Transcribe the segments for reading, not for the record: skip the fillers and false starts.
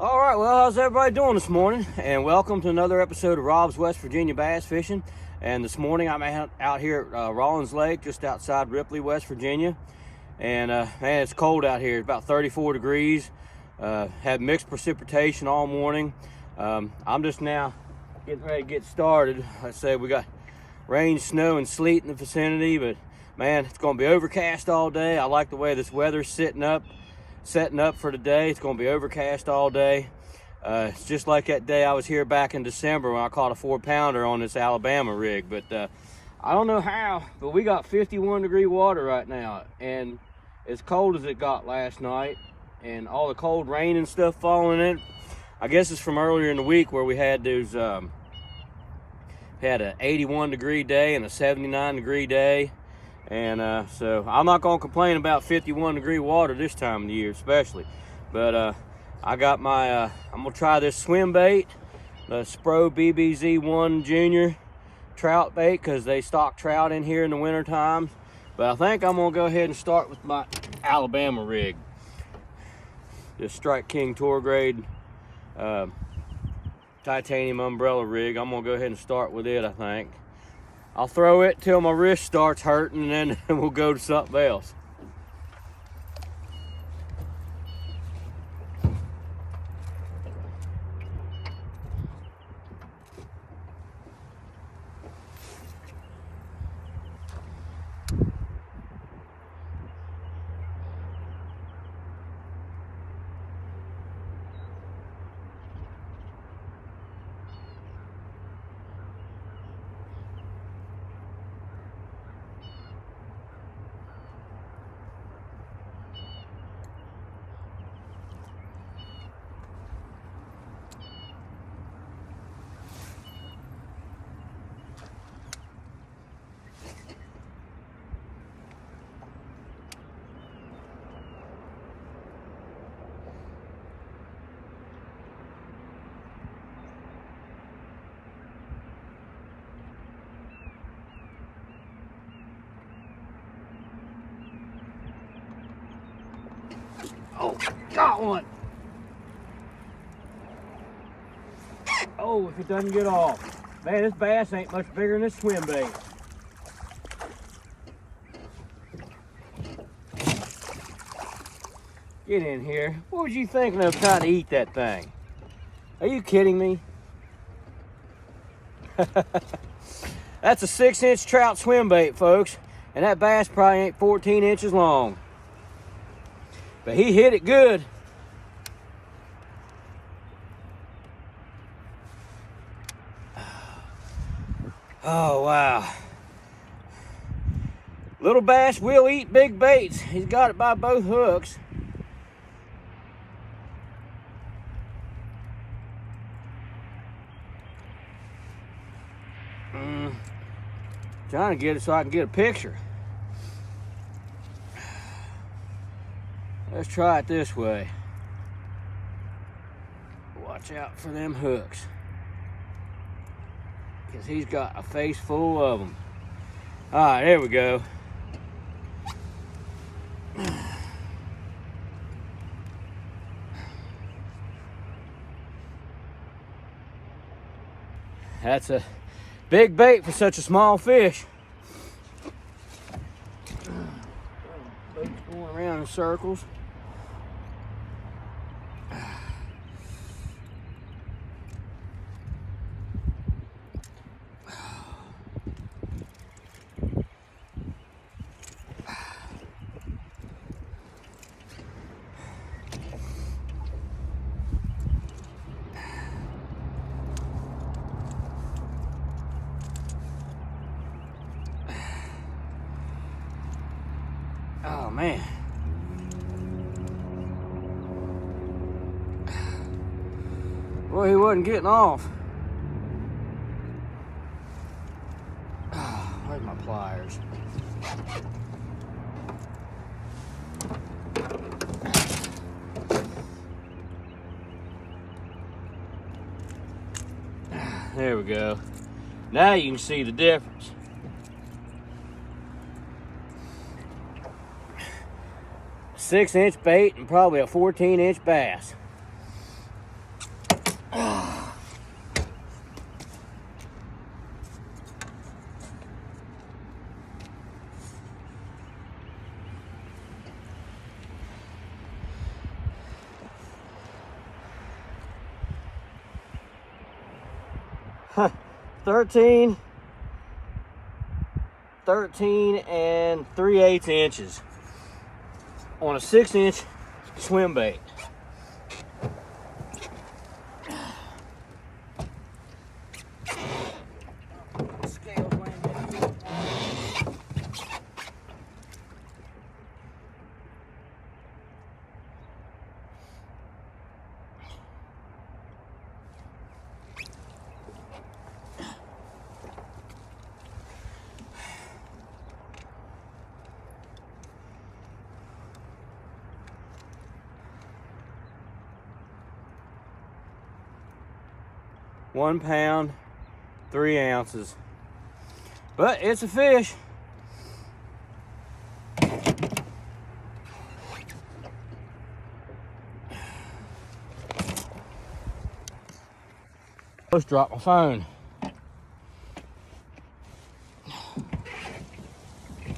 All right, well, how's everybody doing this morning? And welcome to another episode of Rob's West Virginia Bass Fishing. And this morning I'm out here at Rollins Lake, just outside Ripley, West Virginia. And man, it's cold out here. It's about 34 degrees. Had mixed precipitation all morning. I'm just now getting ready to get started. Like I said, we got rain, snow, and sleet in the vicinity, but man, it's going to be overcast all day. I like the way this weather's setting up for today. It's going to be overcast all day. It's just like that day I was here back in December when I caught a 4-pounder on this Alabama rig. But I don't know how, but we got 51-degree water right now, and as cold as it got last night, and all the cold rain and stuff falling in it. I guess it's from earlier in the week where we had those had an 81-degree day and a 79-degree day. And so I'm not going to complain about 51-degree water this time of the year, especially. But I got my, I'm going to try this swim bait, the Spro BBZ1 Junior trout bait, because they stock trout in here in the winter time. But I think I'm going to go ahead and start with my Alabama rig. This Strike King Tour Grade titanium umbrella rig. I'm going to go ahead and start with it, I think. I'll throw it till my wrist starts hurting, and then we'll go to something else. Oh, got one. Oh, if it doesn't get off. Man, this bass ain't much bigger than this swim bait. Get in here. What was you thinking of trying to eat that thing? Are you kidding me? That's a 6-inch trout swim bait, folks. And that bass probably ain't 14 inches long. But he hit it good. Oh, wow. Little bass will eat big baits. He's got it by both hooks. Trying to get it so I can get a picture. Let's try it this way. Watch out for them hooks, because he's got a face full of them. All right, there we go. That's a big bait for such a small fish. Bait's going around in circles. Oh man. Well, he wasn't getting off. Where's my pliers? There we go. Now you can see the difference. 6-inch bait and probably a 14-inch bass. 13 and 3/8 inches on a 6-inch swim bait. One pound, 3 ounces. But it's a fish. Let's drop my phone.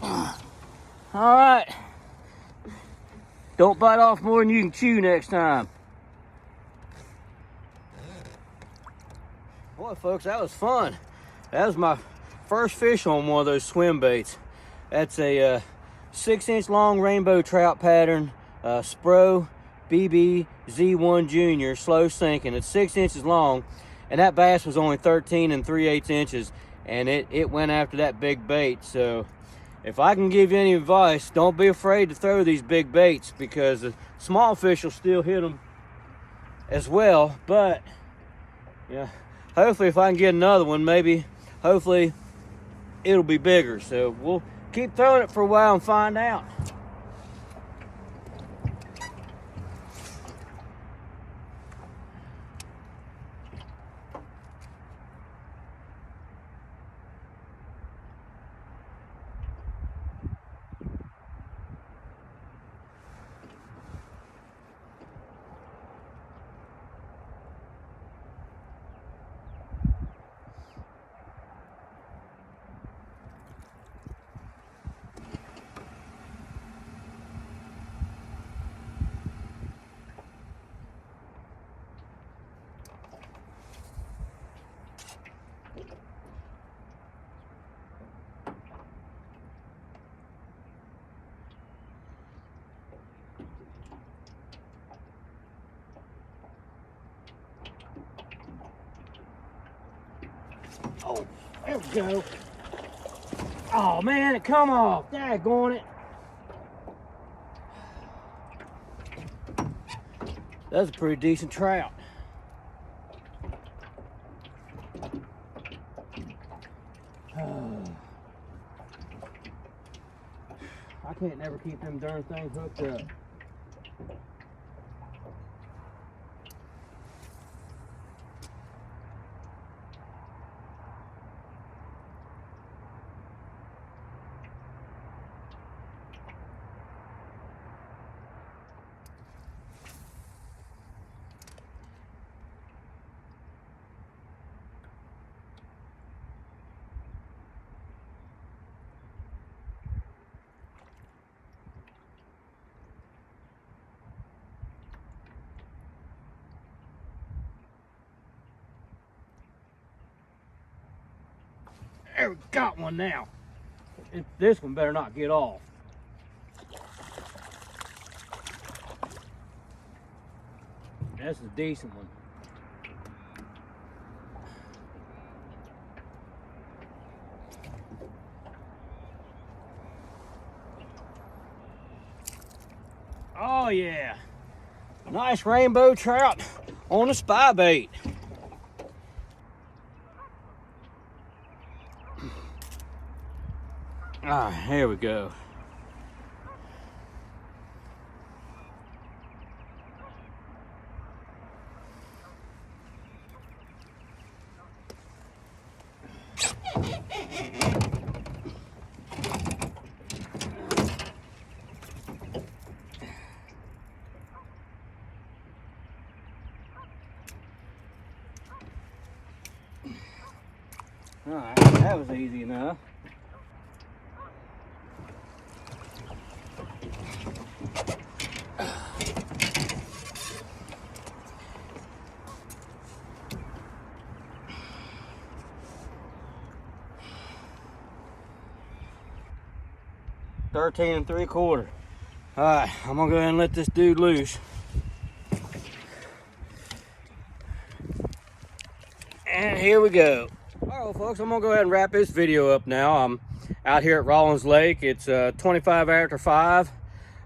All right. Don't bite off more than you can chew next time. Boy, folks, that was fun. That was my first fish on one of those swim baits. That's a 6-inch long rainbow trout pattern, Spro BB Z1 Junior, slow sinking. It's 6 inches long, and that bass was only 13 and 3/8 inches, and it went after that big bait. So if I can give you any advice, don't be afraid to throw these big baits, because the small fish will still hit them as well. But yeah, hopefully if I can get another one, hopefully it'll be bigger. So we'll keep throwing it for a while and find out. Oh, there we go. Oh man, it come off. Daggone it. That's a pretty decent trout. I can't never keep them darn things hooked up. There, we got one now. This one better not get off. That's a decent one. Oh yeah, nice rainbow trout on a spy bait. Ah, here we go. All right, that was easy enough. 13 3/4. All right, I'm gonna go ahead and let this dude loose. And here we go. All right, well, folks, I'm gonna go ahead and wrap this video up now. I'm out here at Rollins Lake. It's 25 after 5.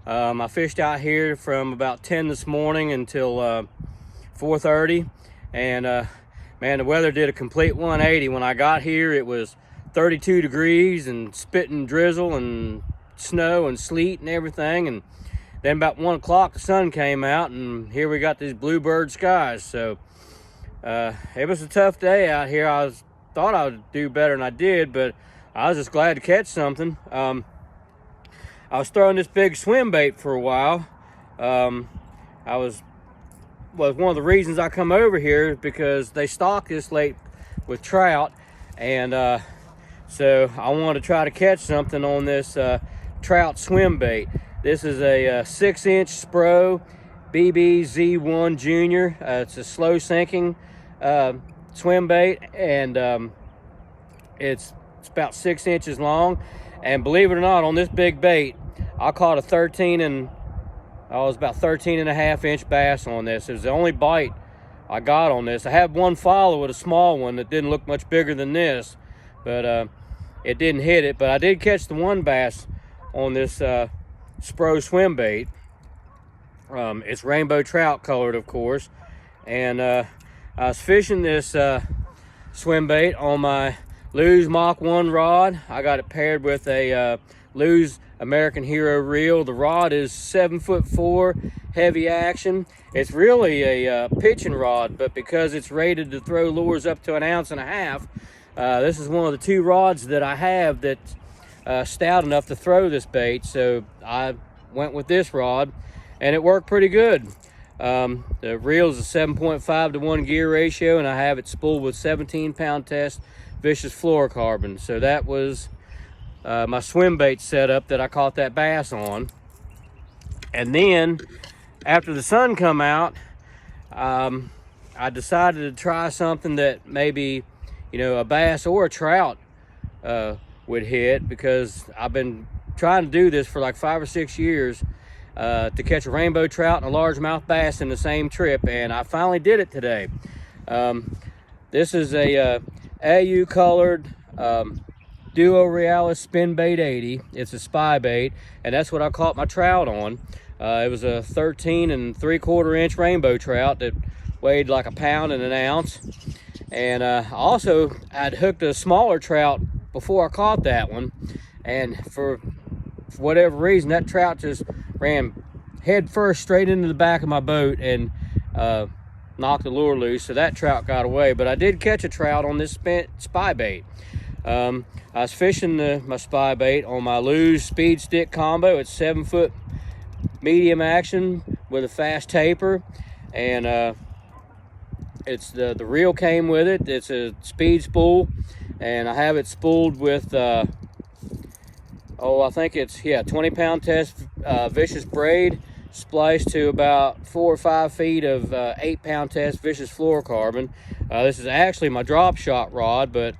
I fished out here from about 10 this morning until 4:30, and man, the weather did a complete 180. When I got here, it was 32 degrees and spitting drizzle and snow and sleet and everything, and then about 1 o'clock the sun came out, and here we got these bluebird skies. So it was a tough day out here. Thought I would do better than I did, but I was just glad to catch something. I was throwing this big swim bait for a while. One of the reasons I come over here is because they stock this lake with trout, and so I wanted to try to catch something on this trout swim bait. This is a 6-inch Spro BBZ1 Junior. It's a slow sinking swim bait, and it's about 6 inches long. And believe it or not, on this big bait, I caught a 13 and about 13 and a half inch bass on this. It was the only bite I got on this. I had one follow with a small one that didn't look much bigger than this, but it didn't hit it. But I did catch the one bass on this Spro swim bait. It's rainbow trout colored, of course. And I was fishing this swim bait on my Lew's Mach 1 rod. I got it paired with a Lew's American Hero reel. The rod is 7'4", heavy action. It's really a pitching rod, but because it's rated to throw lures up to 1.5 ounces, this is one of the 2 rods that I have that's stout enough to throw this bait. So I went with this rod, and it worked pretty good. The reel is a 7.5 to 1 gear ratio, and I have it spooled with 17-pound test vicious fluorocarbon. So that was my swim bait setup that I caught that bass on. And then after the sun come out, I decided to try something that maybe, a bass or a trout would hit, because I've been trying to do this for like 5 or 6 years, to catch a rainbow trout and a largemouth bass in the same trip, and I finally did it today. This is a AU colored Duo Realis Spin Bait 80. It's a spy bait, and that's what I caught my trout on. It was a 13 3/4 inch rainbow trout that weighed like 1 pound and 1 ounce. And also I'd hooked a smaller trout before I caught that one, and for whatever reason that trout just ran head first straight into the back of my boat and knocked the lure loose, so that trout got away. But I did catch a trout on this spy bait. I was fishing my spy bait on my Lew's Speed Stick combo. It's 7-foot medium action with a fast taper, and it's the reel came with it. It's a speed spool, and I have it spooled with I think it's 20-pound test vicious braid, spliced to about 4 or 5 feet of 8-pound test vicious fluorocarbon. This is actually my drop shot rod, but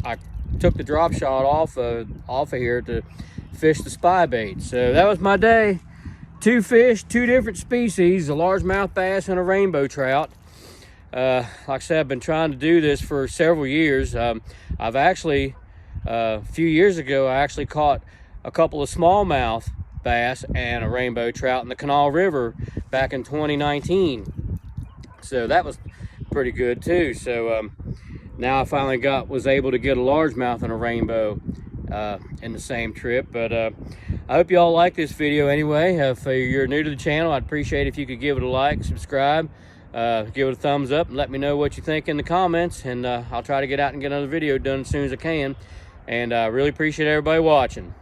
I took the drop shot off of here to fish the spy bait. So that was my day. 2 fish, 2 different species, a largemouth bass and a rainbow trout. Like I said, I've been trying to do this for several years. I've actually, a few years ago, I actually caught a couple of smallmouth bass and a rainbow trout in the Canal River back in 2019. So that was pretty good too. So now I finally was able to get a largemouth and a rainbow in the same trip. But I hope you all like this video anyway. If you're new to the channel, I'd appreciate if you could give it a like, subscribe, give it a thumbs up, and let me know what you think in the comments, and I'll try to get out and get another video done as soon as I can. And I really appreciate everybody watching.